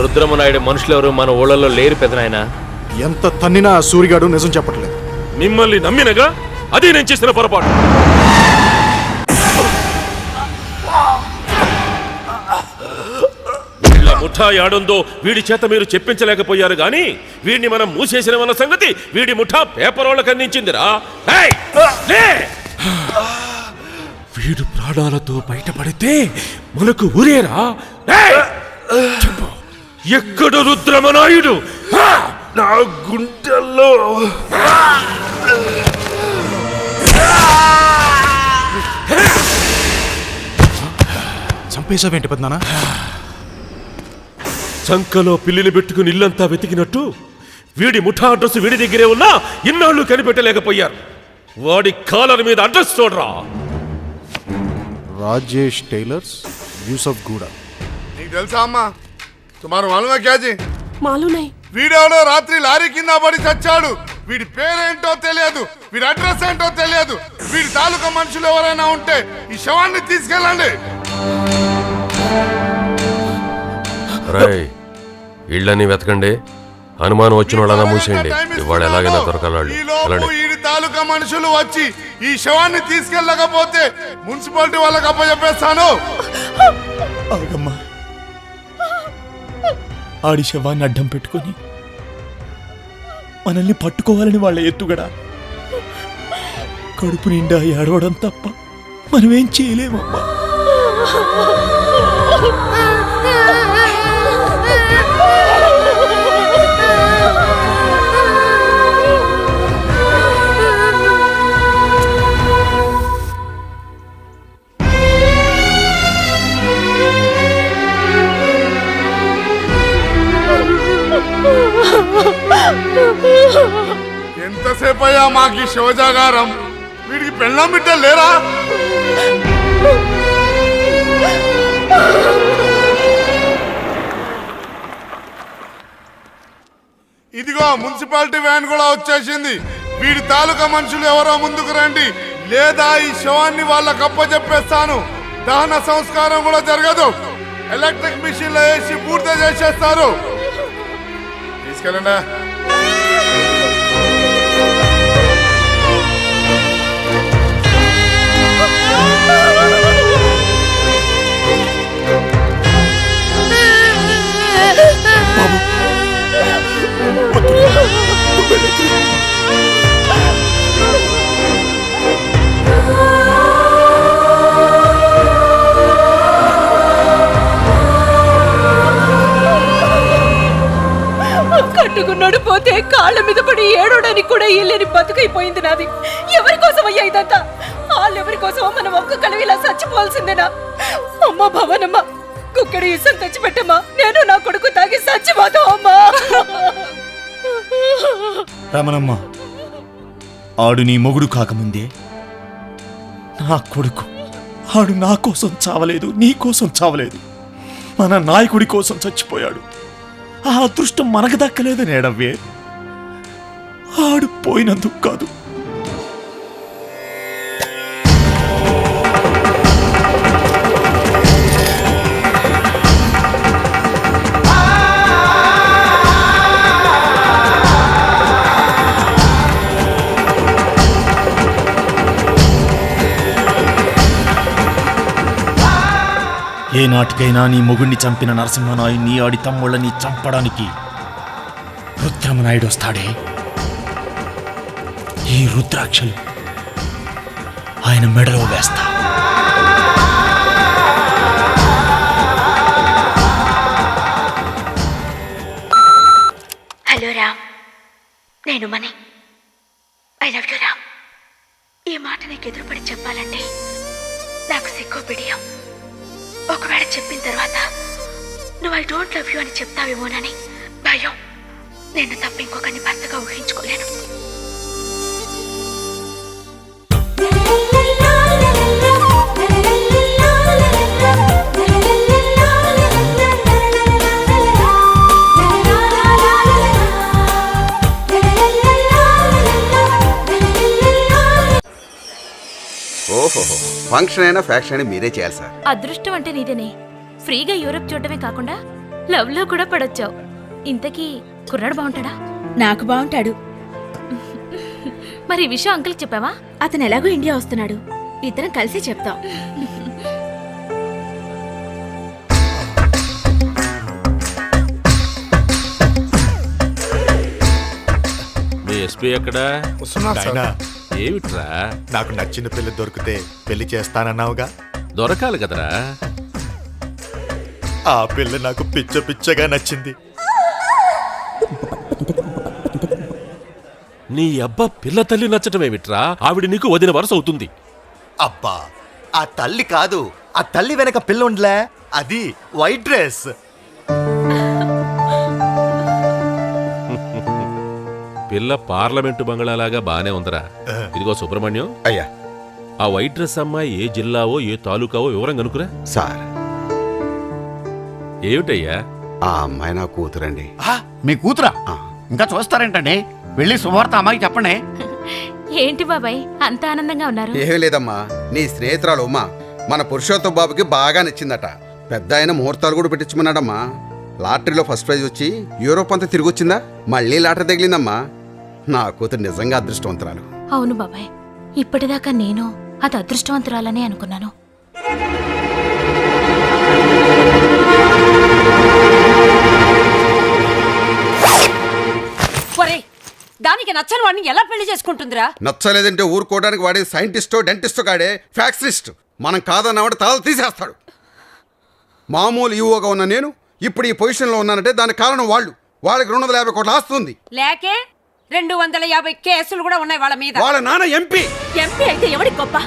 రుద్రమనాయుడు మనుషులెవరు మన ఊళ్ళలో లేరు పెదనాయన. ఎంత తన్నినా సూరిగాడు నిజం చెప్పట్లేదు. మిమ్మల్ని నమ్మినగా అది నేను చేసిన పొరపాటు. వీళ్ళ ముఠా యాడుందో వీడి చేత మీరు చెప్పించలేకపోయారు గాని వీడిని మనం మూసేసిన సంగతి వీడి ముఠా పేపర్ వాళ్ళకి అందించిందిరా. వీడు ప్రాణాలతో బయటపడితే మనకు ఊరేరా. ఎక్కడ రుద్రమనాయుడు? నా గుంటల్లో చంపేశావేంటి పెద్దనాన్న? సంకలో పిల్లిని పెట్టుకుని ఇల్లంతా వెతికినట్టు వీడి ముఠా అడ్రస్ వీడి దగ్గరే ఉన్నా ఇన్నాళ్ళు కనిపెట్టలేకపోయారు. వాడి కాలర్ మీద అడ్రస్ చూడరా. రాజేష్ టైలర్స్, యూసఫ్ గూడా. నీకు తెలుసా అమ్మా? తుమారు మాలుమా క్యాజీ? మాలునాయ్. వీడెవడో రాత్రి లారీ కింద పడి చచ్చాడు. వీడి పేరేంటో తెలియదు, వీడి అడ్రస్ ఏంటో తెలియదు. వీడి తాలూకా మనుషులు ఎవరైనా ఉంటే ఈ శవాన్ని తీసుకెళ్ళండి. ఇళ్ళని వెతకండి, అనుమానం వచ్చిన వాళ్ళ మూసేయండి. ఇవాళ ఎలాగైనా దొరకాలి. ఈ తాలూకా మనుషులు వచ్చి ఈ శవాన్ని తీసుకెళ్ళకపోతే మున్సిపాలిటీ వాళ్ళకి అప్పచెప్పేస్తాను. ఆగమ్మా, ఆడి శవాన్ని అడ్డం పెట్టుకొని మనల్ని పట్టుకోవాలని వాళ్ళ ఎత్తుగడ. కడుపు నిండా ఏడవడం తప్ప మనమేం చేయలేమమ్మా. ఎంతసేపు అయ్యా మాకి శివజాగారం? వీడికి పెళ్ళాం బిడ్డలు లేరా? ఇదిగో మున్సిపాలిటీ వ్యాన్ కూడా వచ్చేసింది. వీడి తాలూకా మనుషులు ఎవరో ముందుకు రండి, లేదా ఈ శవాన్ని వాళ్ళకి అప్పచెప్పేస్తాను. దహన సంస్కారం కూడా జరగదు. ఎలక్ట్రిక్ మిషన్ లో వేసి పూర్తి చేసేస్తారు. తీసుకెళ్ళండి. కట్టుకున్నాడు పోతే కాళ్ళ మీద పడి ఏడవడానికి కూడా ఇల్లేని బతుకైపోయింది నాది. ఎవరి కోసం అయ్యా ఇదంతా? వాళ్ళెవరి కోసం మనం ఒక్కొక్కరు ఇలా చచ్చిపోవాల్సిందేనా? అమ్మా భవనమ్మ, కుక్కడి ఇసం తెచ్చిపెట్టమ్మా. నేను నా కొడుకు తాగి చచ్చిపోతాం అమ్మా. రమణమ్మ, ఆడు నీ మొగుడు కాకముందే నా కొడుకు. ఆడు నా కోసం చావలేదు, నీ కోసం చావలేదు, మన నాయకుడి కోసం చచ్చిపోయాడు. ఆ అదృష్టం మనకు దక్కలేదని ఏడవ్వే. ఆడు పోయినందుకు కాదు, ఏ నాటికైనా నీ మొగుడిని చంపిన నరసింహనాయుడిని, ఆడి తమ్ముళ్ళని చంపడానికి రుద్రమనాయుడు వస్తాడే. ఈ రుద్రాక్షలు ఆయన మెడలో వేస్తా. హలో రామ్, నేను Mani. I love you Ram. ఈ మాట నీకు ఎదురుపడి చెప్పాలంటే నాకు సిగ్గు బిడియం. ఒకవేళ చెప్పిన తర్వాత నువ్వు ఐ డోంట్ లవ్ యూ అని చెప్తావేమోనని భయం. నేను తప్ప ఇంకొకరిని భర్తగా ఊహించుకోలేను. ఓహో, ఫంక్షన్ అయినా ఫ్యాక్షన్ అయినా మీరే చేయాలి సార్. అదృష్టం అంటే నీదేనే. ఫ్రీగా యూరప్ చూడటమే కాకుండా లవ్ లో కూడా పడొచ్చావు. ఇంతకీ కుర్రాడు బాగుంటాడా? నాకు బాగుంటాడు. మరి ఈ విషయం అంకుల్ చెప్పావా? అతను ఎలాగో ఇండియా వస్తున్నాడు, ఇద్దరం కలిసి చెప్తాం. మీ ఎస్పీ ఎక్కడా? నాయనా, ఏమిట్రా? నాకు నచ్చిన పిల్ల దొరికితే పెళ్లి చేస్తానన్నావుగా, దొరకాలి కదరా. ఆ పిల్ల నాకు పిచ్చ పిచ్చగా నచ్చింది. నీ అబ్బా పిల్ల తల్లి నచ్చటం ఏమిట్రా? ఆవిడ నీకు వదిన వరస అవుతుంది. అబ్బా, ఆ తల్లి కాదు, ఆ తల్లి వెనక పిల్ల ఉండలే, అది వైట్ డ్రెస్. పిల్ల పార్లమెంటు బంగళాలాగా బానే ఉందరా. ఇదిగో సుబ్రహ్మణ్యం, అయ్యా ఆ వైట్ డ్రెస్ అమ్మాయి ఏ జిల్లావో ఏ తాలూకావో వివరం కనుకురా. సార్, ఏమిటయ్యా? ఆ అమ్మాయి నా కూతురండి. మీ కూతురా? ఇంకా చూస్తారేంటండి, వెళ్ళి శుభవార్త అమ్మాయికి చెప్పండి. ఏంటి బాబాయ్ అంత ఆనందంగా ఉన్నారు? ఏమీ లేదమ్మా, నీ స్నేహితురాలు ఉమా మన పురుషోత్తం బాబుకి బాగా నచ్చిందట. పెద్ద ఆయన ముహూర్తాలు కూడా పెట్టించమన్నాడమ్మా. లాటరీలో ఫస్ట్ ప్రైజ్ వచ్చి యూరోప్ అంతా తిరిగి వచ్చిందా, మళ్ళీ లాటరీ తగిలిందమ్మా. నా కూతురు నిజంగా అదృష్టవంతురాలు. అవును బాబాయ్, ఇప్పటిదాకా నేను అది అదృష్టవంతురాలనే అనుకున్నాను. దానికి నచ్చని వాడిని ఎలా పెళ్లి చేసుకుంటుందిరా? నచ్చలేదంటే ఊరుకోవడానికి వాడే సైంటిస్టో డెంటిస్టో కాడే ఫ్యాక్టరిస్ట్. మనం కాదన్నవాడు తలలు తీసేస్తాడు. మామూలు ఈవోగా ఉన్న నేను ఇప్పుడు ఈ పొజిషన్లో ఉన్నానంటే దానికి కారణం వాళ్ళు. వాళ్ళకి 250 కోట్ల ఆస్తుంది. లేకే 250 కేసులు కూడా ఉన్నాయి వాళ్ళ మీద. వాళ్ళ నాన్న ఎంపీ. ఎంపీ అయితే ఎవడి గొప్ప?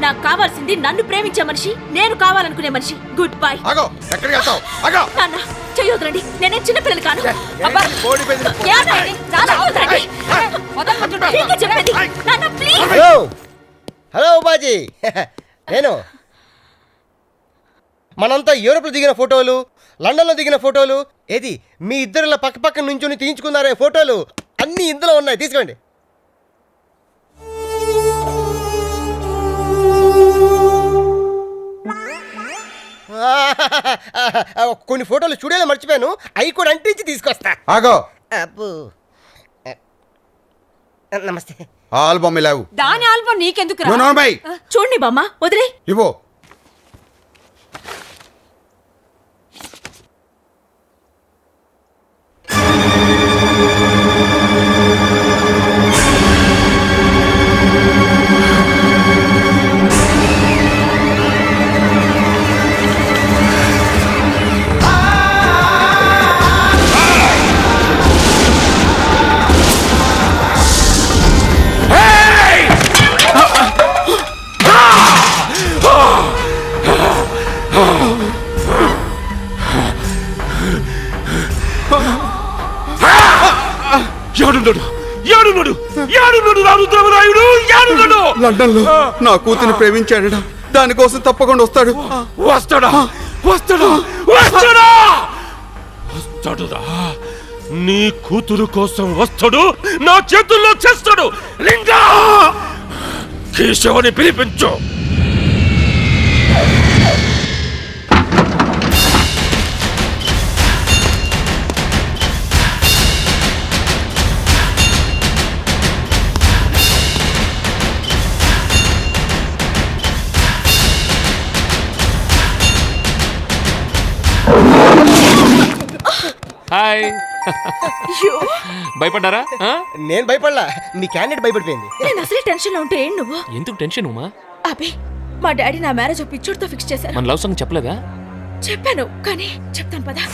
నాకు కావాల్సింది నన్ను ప్రేమించే మనిషి, నేను కావాలనుకునే మనిషి. Good bye. అగో, ఎక్కడికి వెళ్తావు? అగో నాన్న చెయ్యొద్దండి, నేనే చిన్నపిల్లని కాను. అబ్బా, కోడి పెదిరి ఏనాయని? చాలా వదలండి. వదలమంటుంటే నీకే చెప్పేది. నాన్న ప్లీజ్. హలో హలో బాజీ, నేను మనంతా యూరోప్లో దిగిన ఫోటోలు, లండన్లో దిగిన ఫోటోలు, ఏది మీ ఇద్దరులా పక్క పక్క నుంచుని తీయించుకున్నారే ఫోటోలు అన్నీ ఇందులో ఉన్నాయి, తీసుకోండి. కొన్ని ఫోటోలు స్టూడియోలో మర్చిపోయాను, అవి కూడా అంటించి తీసుకొస్తా. ఆగో, అబ్బో. నమస్తే. ఆల్బమ్ ఇలావు. దాని ఆల్బమ్ నీకెందుకు? చూడండి బామ్మ, వదిలే. ఇవ్వు. లండన్ లో నా కూతురిని ప్రేమించాడట. దానికోసం తప్పకుండా వస్తాడు. వస్తాడా? వస్తాడా? వస్తాడా? వస్తాడురా. నీ కూతురు కోసం వస్తాడు, నా చేతుల్లో చేస్తాడు. లింగా, కేశవని పిలిపించు. హాయ్. భయపడ్డారా? నేను భయపడలా, మీ క్యాండిడేట్ భయపడిపోయింది. నేను అసలే టెన్షన్ లో ఉంటే ఏం నువ్వు? ఎందుకు టెన్షన్ ఉమా? అబే, మా డాడీ నా మ్యారేజ్ పిచ్చోడితో ఫిక్స్ చేశారు. మన లవ్ సాంగ్ చెప్పలేదా? చెప్పాను కానీ చెప్తాను పదా.